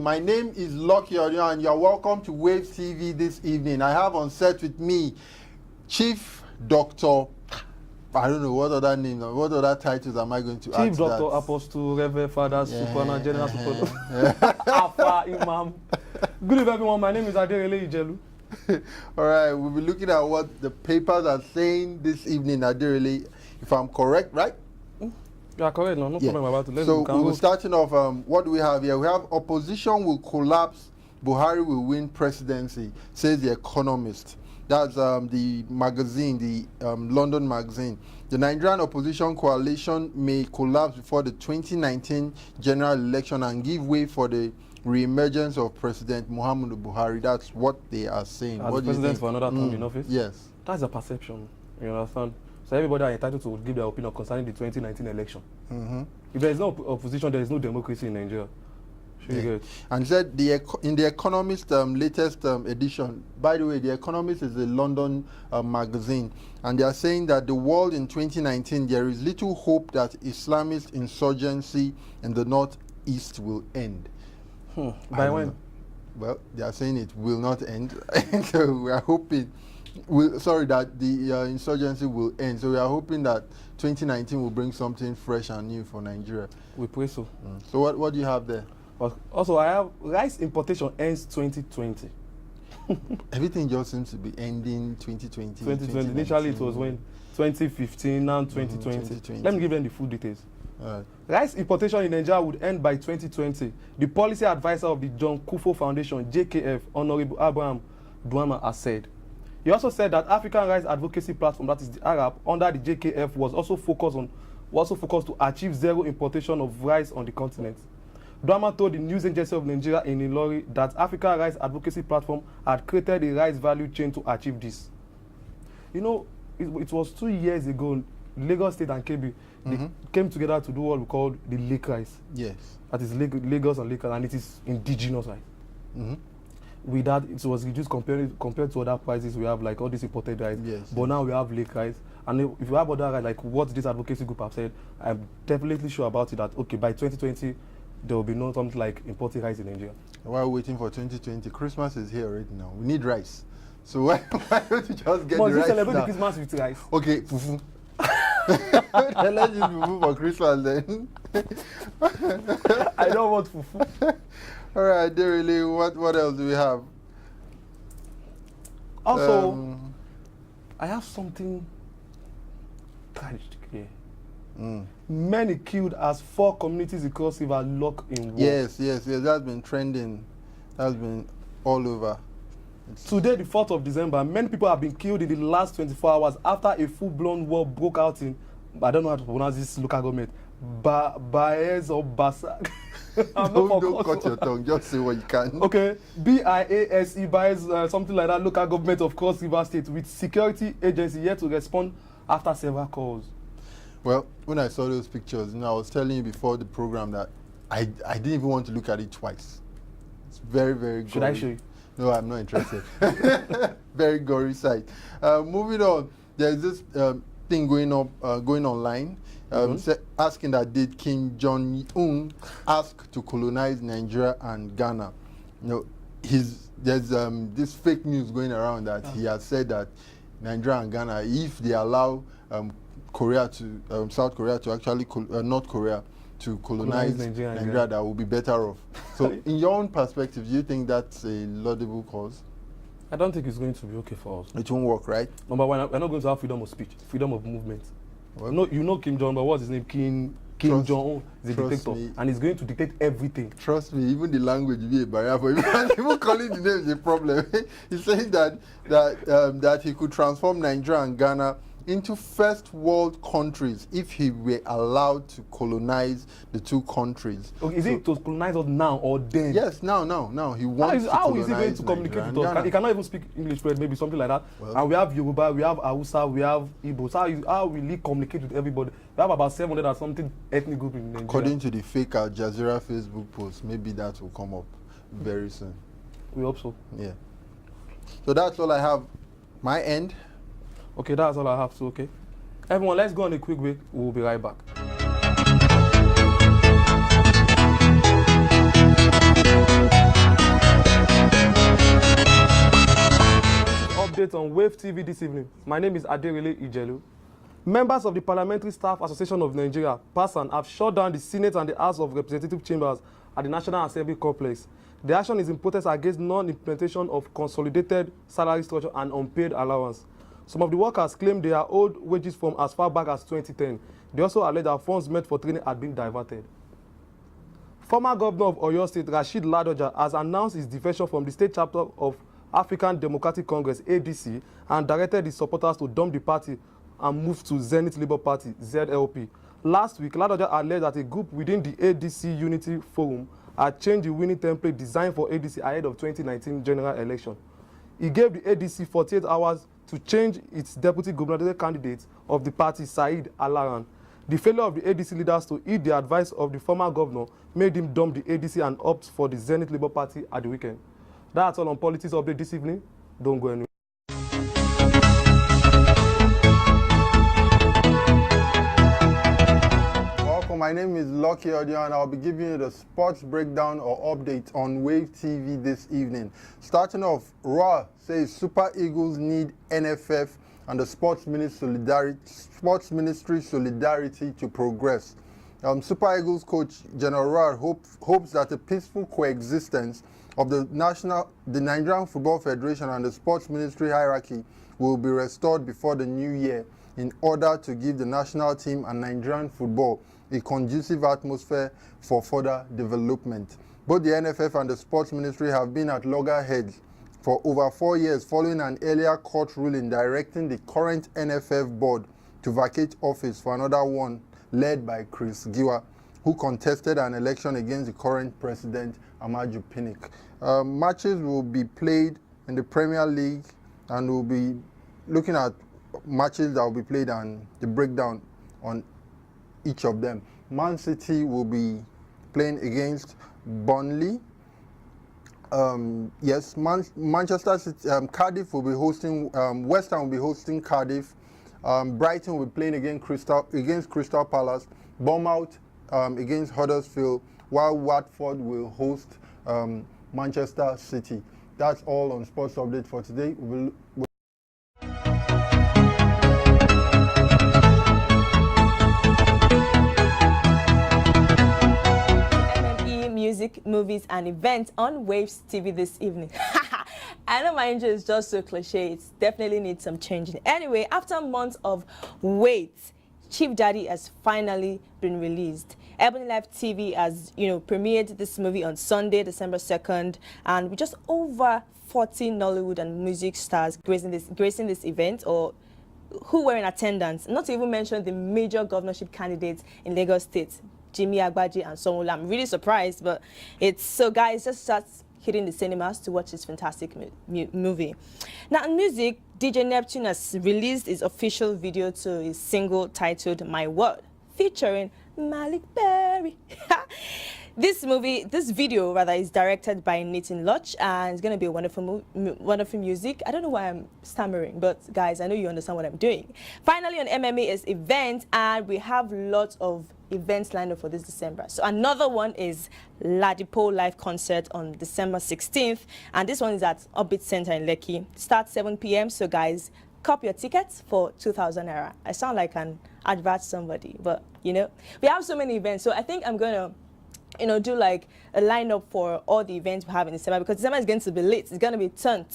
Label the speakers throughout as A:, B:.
A: My name is Lucky Audio, and you're welcome to WAVEStv this evening. I have on set with me Chief Doctor. I don't know what other name, what other titles am I going to add?
B: Chief Doctor, Apostle, Reverend Father, Supernal, General Supernal, Alpha, Imam. Good evening, everyone. My name is Aderele Ijelu.
A: All right, we'll be looking at what the papers are saying this evening, Aderele. If I'm correct, right?
B: You are correct, no problem about it.
A: So we're starting off, what do we have here? We have opposition will collapse, Buhari will win presidency, says The Economist. That's the magazine, the London magazine. The Nigerian opposition coalition may collapse before the 2019 general election and give way for the re-emergence of President Muhammadu Buhari. That's what they are saying.
B: As president for another term in office?
A: Yes.
B: That's a perception, you understand? So everybody are entitled to give their opinion concerning the 2019 election. If there is no opposition, there is no democracy in Nigeria.
A: And said in the Economist latest edition, by the way, the Economist is a London magazine, and they are saying that the world in 2019, there is little hope that Islamist insurgency in the northeast will end.
B: By when?
A: Well, they are saying it will not end. So we are hoping, that the insurgency will end. So we are hoping that 2019 will bring something fresh and new for Nigeria.
B: We pray so.
A: So what do you have there?
B: Also, I have rice importation ends 2020.
A: Everything just seems to be ending 2020.
B: 2020. Initially, it was when 2015, now 2020.
A: 2020.
B: Let me give them the full details.
A: All right.
B: Rice importation in Nigeria would end by 2020. The policy advisor of the John Kufo Foundation, JKF, Honorable Abraham Duama, has said. He also said that African Rice Advocacy Platform, that is the Arab, under the JKF, was also focused to achieve zero importation of rice on the continent. Duama told the news agency of Nigeria in Ilori that African Rice Advocacy Platform had created a rice value chain to achieve this. You know, it was 2 years ago, Lagos State and Kebbi, they came together to do what we call the lake rice.
A: Yes.
B: That is Lagos and Lake rice, and it is indigenous rice. With that, it was reduced compared to other prices. We have like all this imported rice, but now we have lake rice. And if you have other rice, like what this advocacy group have said, I'm definitely sure about it that, okay, by 2020, there will be no something like imported rice in Nigeria.
A: While waiting for 2020, Christmas is here already now. We need rice. So why don't you just get the rice
B: celebrate
A: now?
B: the Christmas with rice?
A: Okay, fufu. Let's use fufu for Christmas then.
B: I don't want fufu.
A: All right, really, what else do we have?
B: Also, I have something tragic here. Many killed as 4 communities across River locked in war.
A: Yes. That's been trending. That's been all over.
B: Today, the 4th of December, many people have been killed in the last 24 hours after a full-blown war broke out in, I don't know how to pronounce this local government, Baez or Basa.
A: Don't cut your tongue, just say what you can.
B: Okay, BIASE, Baez, something like that, local government of Cross River State, with security agency yet to respond after several calls. Well,
A: when I saw those pictures, I was telling you before the program that I didn't even want to look at it twice. It's very, very gory.
B: Should I show you?
A: No, I'm not interested. Very gory sight. Moving on, there's this thing going online, asking that did Kim Jong-un ask to colonize Nigeria and Ghana? There's this fake news going around that he has said that Nigeria and Ghana, if they allow South Korea to actually North Korea to colonize Nigeria, that will be better off. So, in your own perspective, do you think that's a laudable cause?
B: I don't think it's going to be okay for us.
A: It won't work, right?
B: Number one, we're not going to have freedom of speech, freedom of movement. Well, you know Kim Jong-un, but what's his name? Kim Jong-un is a dictator, and he's going to dictate everything.
A: Trust me, even the language will be a barrier for him. Even calling the name is a problem. He's saying that he could transform Nigeria and Ghana into first world countries if he were allowed to colonize the 2 countries.
B: Okay, is it to colonize us now or then?
A: Yes, now. He wants to colonize
B: how is he going to communicate with us? He cannot even speak English, maybe something like that. Well, and we have Yoruba, we have Hausa, we have Igbo. So how will he communicate with everybody? We have about 700 or something ethnic group in Nigeria.
A: According to the fake Al Jazeera Facebook post, maybe that will come up very soon.
B: We hope so.
A: Yeah. So that's all I have. My end.
B: Okay, that's all I have to, okay. Everyone, let's go on a quick break. We'll be right back. update on Wave TV this evening. My name is Aderele Ijelu. Members of the Parliamentary Staff Association of Nigeria, PASAN, have shut down the Senate and the House of Representative chambers at the National Assembly complex. The action is in protest against non-implementation of consolidated salary structure and unpaid allowance. Some of the workers claim they are owed wages from as far back as 2010. They also allege that funds meant for training had been diverted. Former Governor of Oyo State, Rashid Ladoja, has announced his defection from the state chapter of African Democratic Congress, ADC, and directed his supporters to dump the party and move to Zenith Labour Party, ZLP. Last week, Ladoja alleged that a group within the ADC Unity Forum had changed the winning template designed for ADC ahead of 2019 general election. He gave the ADC 48 hours to change its deputy gubernatorial candidate of the party, Said Alaran. The failure of the ADC leaders to heed the advice of the former governor made him dump the ADC and opt for the Zenith Labour Party at the weekend. That's all on Politics Update this evening. Don't go anywhere.
A: Welcome, my name is Lucky Audio and I'll be giving you the sports breakdown or update on Wave TV this evening. Starting off, Raw says Super Eagles need NFF and the Sports Ministry solidarity to progress. Super Eagles coach General Ra hopes that a peaceful coexistence of the Nigerian Football Federation and the Sports Ministry hierarchy will be restored before the new year in order to give the national team and Nigerian football a conducive atmosphere for further development. Both the NFF and the Sports Ministry have been at loggerheads for over 4 years following an earlier court ruling directing the current NFF board to vacate office for another one led by Chris Giwa, who contested an election against the current president, Amaju Pinnick. Matches will be played in the Premier League and we'll be looking at matches that will be played and the breakdown on each of them. Man City will be playing against Burnley. Manchester City, Cardiff will be hosting, West Ham will be hosting Cardiff. Brighton will be playing against Crystal Palace. Bournemouth against Huddersfield, while Watford will host Manchester City. That's all on Sports Update for today.
C: Music, movies, and events on Waves TV this evening. I know my intro is just so cliche. It definitely needs some changing. Anyway, after months of wait, Chief Daddy has finally been released. Ebony Live TV has, premiered this movie on Sunday, December 2nd, and with just over 40 Nollywood and music stars gracing this event, or who were in attendance. Not to even mention the major governorship candidates in Lagos State, Jimmy Agbaji and Sonwola. I'm really surprised, but it's so, guys, just start hitting the cinemas to watch this fantastic movie. Now, in music, DJ Neptune has released his official video to his single titled My Word, featuring Malik Berry. This video is directed by Nitin Loch, and it's going to be a wonderful music. I don't know why I'm stammering, but guys, I know you understand what I'm doing. Finally, on MMA is event, and we have lots of events lined up for this December. So another one is Ladipo live concert on December 16th, and this one is at Orbit Center in Lekki. Starts 7 p.m. So guys, cop your tickets for 2,000 naira. I sound like an advert somebody, but we have so many events. So I think I'm gonna do like a lineup for all the events we have in December, because December is going to be lit. It's going to be turned,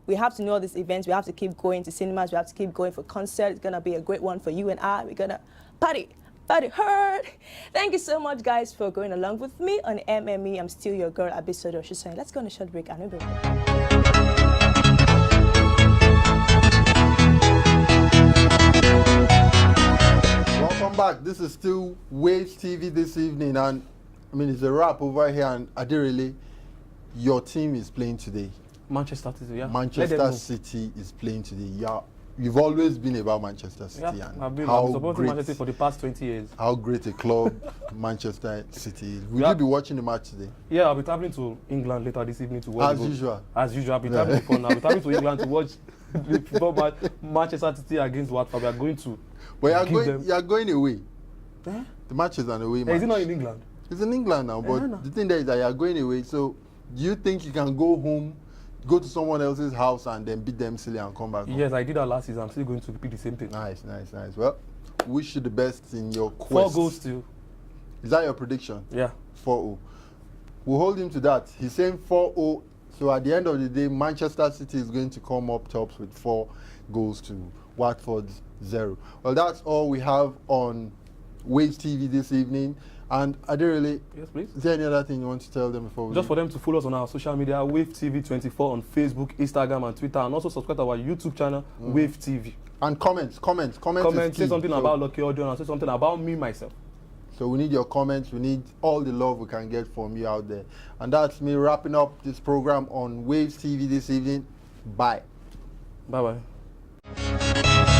C: We have to know all these events. We have to keep going to cinemas. We have to keep going for concerts. It's going to be a great one for you and I. We're going to party hard. Thank you so much, guys, for going along with me on MME. I'm still your girl, Abisodo. She's saying, let's go on a short break and we'll be right back.
A: Welcome back. This is still Waves TV this evening, and it's a wrap over here. And Adirele, your team is playing today.
B: Manchester City, yeah.
A: Manchester City is playing today. Yeah, you've always been about Manchester City.
B: Yeah,
A: and
B: I've been supporting Manchester City for the past 20 years.
A: How great a club Manchester City is. Will you be watching the match today?
B: Yeah, I'll be traveling to England later this evening to watch.
A: As usual.
B: As usual, I'll be traveling for now. I'll be traveling to England to watch the football match, Manchester City against Watford. We are going to.
A: But you are going away.
B: Eh?
A: The match is an away match.
B: Is it not in England?
A: It's in England now, but the thing there is that you are going away. So, do you think you can go home go to someone else's house and then beat them silly and come back home?
B: Yes, I did that last season. I'm still going to repeat the same thing.
A: Nice. Well, wish you the best in your
B: 4
A: quest.
B: goals still.
A: Is that your prediction?
B: Yeah.
A: 4-0. We'll hold him to that. He's saying 4-0. So at the end of the day, Manchester City is going to come up tops with 4 goals to Watford's 0. Well, that's all we have on WAVEStv this evening. And Aderele,
B: Yes, please.
A: is there any other thing you want to tell them before we
B: Just for them to follow us on our social media, WaveTV24 on Facebook, Instagram, and Twitter, and also subscribe to our YouTube channel, WaveTV.
A: And comments.
B: Comment, say something about Lucky Audio, and say something about me, myself.
A: So we need your comments. We need all the love we can get from you out there. And that's me wrapping up this program on WaveStv this evening. Bye.
B: Bye-bye.